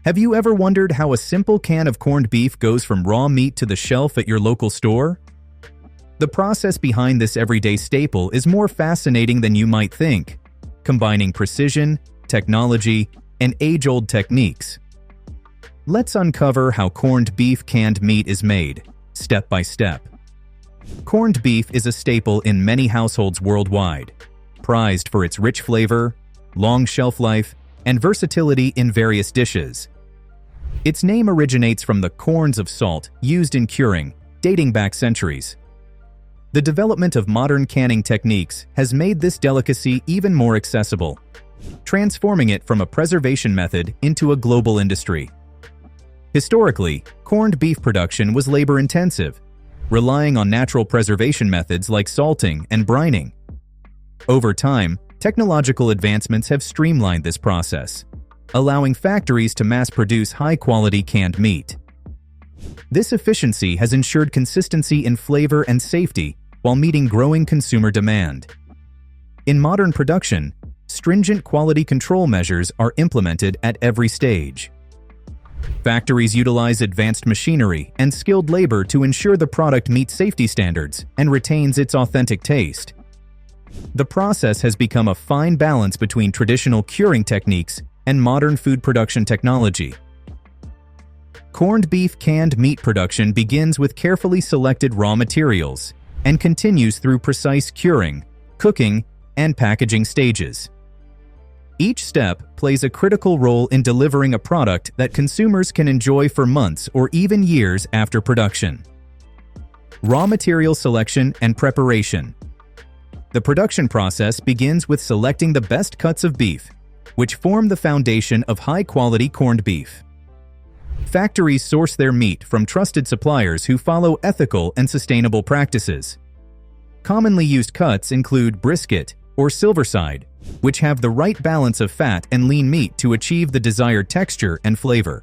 Have you ever wondered how a simple can of corned beef goes from raw meat to the shelf at your local store? The process behind this everyday staple is more fascinating than you might think, combining precision, technology, and age-old techniques. Let's uncover how corned beef canned meat is made, step by step. Corned beef is a staple in many households worldwide, prized for its rich flavor, long shelf life, and versatility in various dishes. Its name originates from the corns of salt used in curing, dating back centuries. The development of modern canning techniques has made this delicacy even more accessible, transforming it from a preservation method into a global industry. Historically, corned beef production was labor-intensive, relying on natural preservation methods like salting and brining. Over time, technological advancements have streamlined this process, allowing factories to mass-produce high-quality canned meat. This efficiency has ensured consistency in flavor and safety while meeting growing consumer demand. In modern production, stringent quality control measures are implemented at every stage. Factories utilize advanced machinery and skilled labor to ensure the product meets safety standards and retains its authentic taste. The process has become a fine balance between traditional curing techniques and modern food production technology. Corned beef canned meat production begins with carefully selected raw materials and continues through precise curing, cooking, and packaging stages. Each step plays a critical role in delivering a product that consumers can enjoy for months or even years after production. Raw material selection and preparation. The production process begins with selecting the best cuts of beef, which form the foundation of high-quality corned beef. Factories source their meat from trusted suppliers who follow ethical and sustainable practices. Commonly used cuts include brisket or silverside, which have the right balance of fat and lean meat to achieve the desired texture and flavor.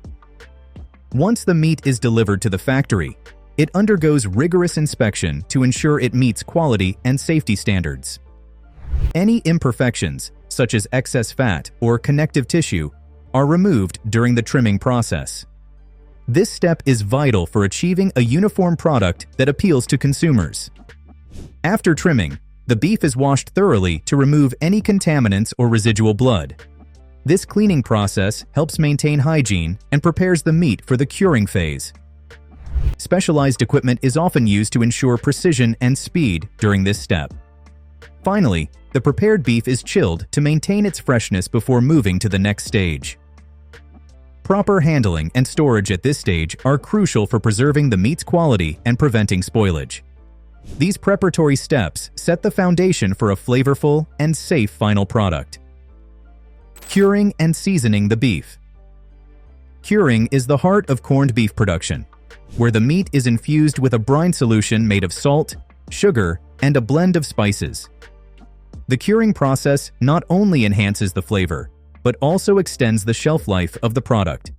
Once the meat is delivered to the factory, it undergoes rigorous inspection to ensure it meets quality and safety standards. Any imperfections, such as excess fat or connective tissue, are removed during the trimming process. This step is vital for achieving a uniform product that appeals to consumers. After trimming, the beef is washed thoroughly to remove any contaminants or residual blood. This cleaning process helps maintain hygiene and prepares the meat for the curing phase. Specialized equipment is often used to ensure precision and speed during this step. Finally, the prepared beef is chilled to maintain its freshness before moving to the next stage. Proper handling and storage at this stage are crucial for preserving the meat's quality and preventing spoilage. These preparatory steps set the foundation for a flavorful and safe final product. Curing and seasoning the beef. Curing is the heart of corned beef production, where the meat is infused with a brine solution made of salt, sugar, and a blend of spices. The curing process not only enhances the flavor, but also extends the shelf life of the product.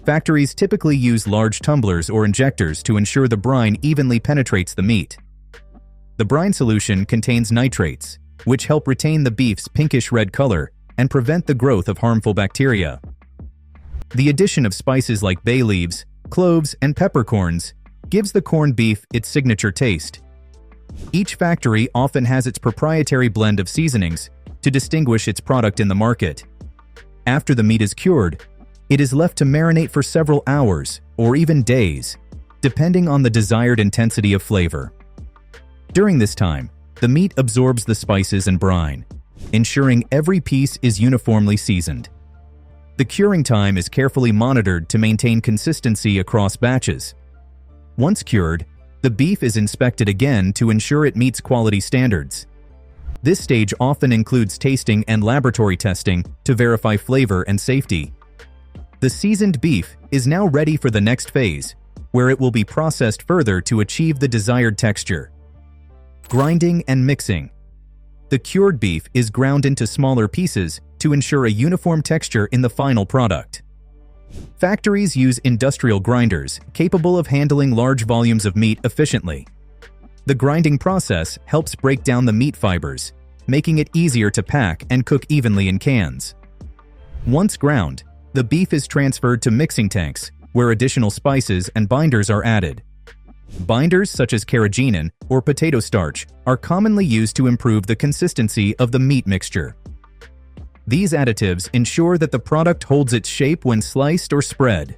Factories typically use large tumblers or injectors to ensure the brine evenly penetrates the meat. The brine solution contains nitrates, which help retain the beef's pinkish red color and prevent the growth of harmful bacteria. The addition of spices like bay leaves, cloves, and peppercorns gives the corned beef its signature taste. Each factory often has its proprietary blend of seasonings to distinguish its product in the market. After the meat is cured, it is left to marinate for several hours or even days, depending on the desired intensity of flavor. During this time, the meat absorbs the spices and brine, ensuring every piece is uniformly seasoned. The curing time is carefully monitored to maintain consistency across batches. Once cured, the beef is inspected again to ensure it meets quality standards. This stage often includes tasting and laboratory testing to verify flavor and safety. The seasoned beef is now ready for the next phase, where it will be processed further to achieve the desired texture. Grinding and mixing. The cured beef is ground into smaller pieces to ensure a uniform texture in the final product. Factories use industrial grinders capable of handling large volumes of meat efficiently. The grinding process helps break down the meat fibers, making it easier to pack and cook evenly in cans. Once ground, The beef is transferred to mixing tanks, where additional spices and binders are added. Binders such as carrageenan or potato starch are commonly used to improve the consistency of the meat mixture. These additives ensure that the product holds its shape when sliced or spread.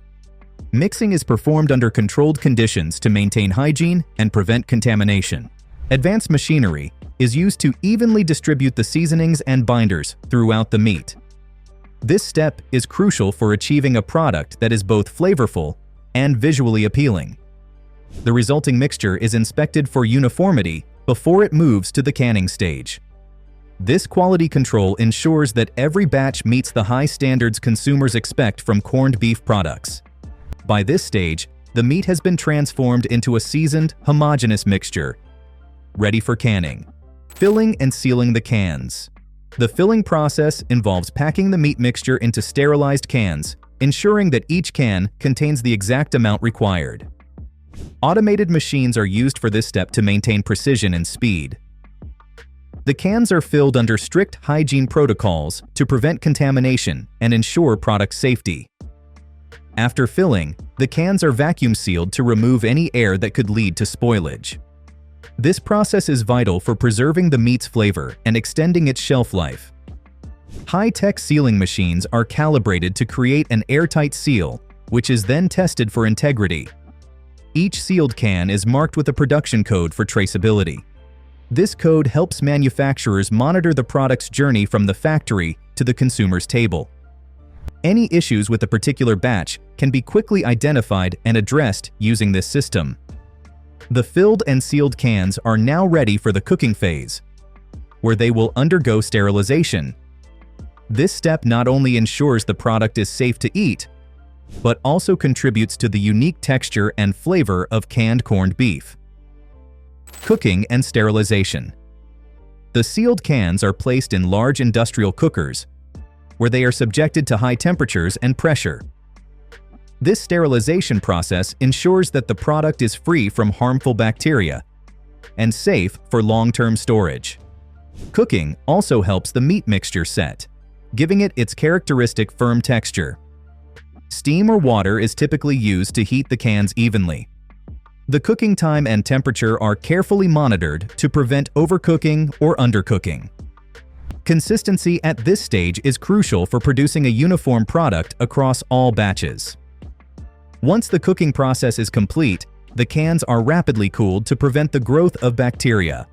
Mixing is performed under controlled conditions to maintain hygiene and prevent contamination. Advanced machinery is used to evenly distribute the seasonings and binders throughout the meat. This step is crucial for achieving a product that is both flavorful and visually appealing. The resulting mixture is inspected for uniformity before it moves to the canning stage. This quality control ensures that every batch meets the high standards consumers expect from corned beef products. By this stage, the meat has been transformed into a seasoned, homogeneous mixture, ready for canning. Filling and sealing the cans. The filling process involves packing the meat mixture into sterilized cans, ensuring that each can contains the exact amount required. Automated machines are used for this step to maintain precision and speed. The cans are filled under strict hygiene protocols to prevent contamination and ensure product safety. After filling, the cans are vacuum sealed to remove any air that could lead to spoilage. This process is vital for preserving the meat's flavor and extending its shelf life. High-tech sealing machines are calibrated to create an airtight seal, which is then tested for integrity. Each sealed can is marked with a production code for traceability. This code helps manufacturers monitor the product's journey from the factory to the consumer's table. Any issues with a particular batch can be quickly identified and addressed using this system. The filled and sealed cans are now ready for the cooking phase, where they will undergo sterilization. This step not only ensures the product is safe to eat, but also contributes to the unique texture and flavor of canned corned beef. Cooking and sterilization. The sealed cans are placed in large industrial cookers, where they are subjected to high temperatures and pressure. This sterilization process ensures that the product is free from harmful bacteria and safe for long-term storage. Cooking also helps the meat mixture set, giving it its characteristic firm texture. Steam or water is typically used to heat the cans evenly. The cooking time and temperature are carefully monitored to prevent overcooking or undercooking. Consistency at this stage is crucial for producing a uniform product across all batches. Once the cooking process is complete, the cans are rapidly cooled to prevent the growth of bacteria.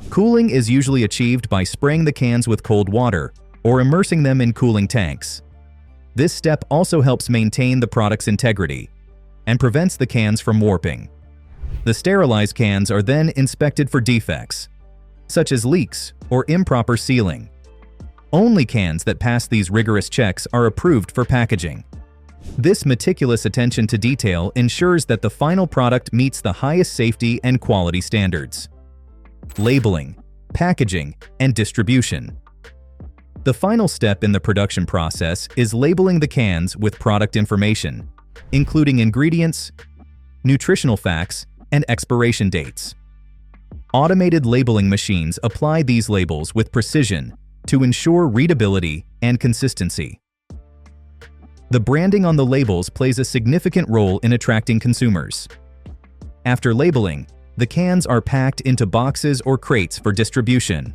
Cooling is usually achieved by spraying the cans with cold water or immersing them in cooling tanks. This step also helps maintain the product's integrity and prevents the cans from warping. The sterilized cans are then inspected for defects, such as leaks or improper sealing. Only cans that pass these rigorous checks are approved for packaging. This meticulous attention to detail ensures that the final product meets the highest safety and quality standards. Labeling, packaging, and distribution. The final step in the production process is labeling the cans with product information, including ingredients, nutritional facts, and expiration dates. Automated labeling machines apply these labels with precision to ensure readability and consistency. The branding on the labels plays a significant role in attracting consumers. After labeling, the cans are packed into boxes or crates for distribution.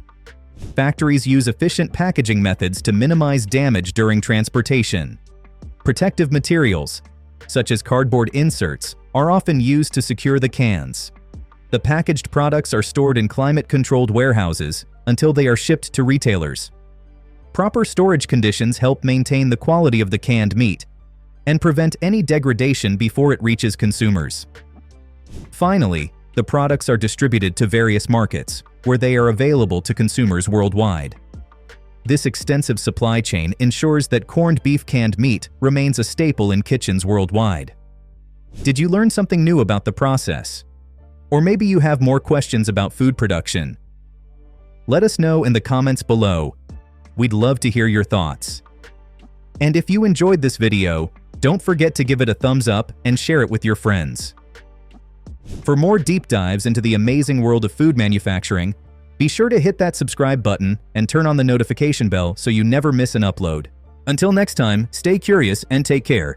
Factories use efficient packaging methods to minimize damage during transportation. Protective materials, such as cardboard inserts, are often used to secure the cans. The packaged products are stored in climate-controlled warehouses until they are shipped to retailers. Proper storage conditions help maintain the quality of the canned meat and prevent any degradation before it reaches consumers. Finally, the products are distributed to various markets, where they are available to consumers worldwide. This extensive supply chain ensures that corned beef canned meat remains a staple in kitchens worldwide. Did you learn something new about the process? Or maybe you have more questions about food production? Let us know in the comments below. We'd love to hear your thoughts. And if you enjoyed this video, don't forget to give it a thumbs up and share it with your friends. For more deep dives into the amazing world of food manufacturing, be sure to hit that subscribe button and turn on the notification bell so you never miss an upload. Until next time, stay curious and take care.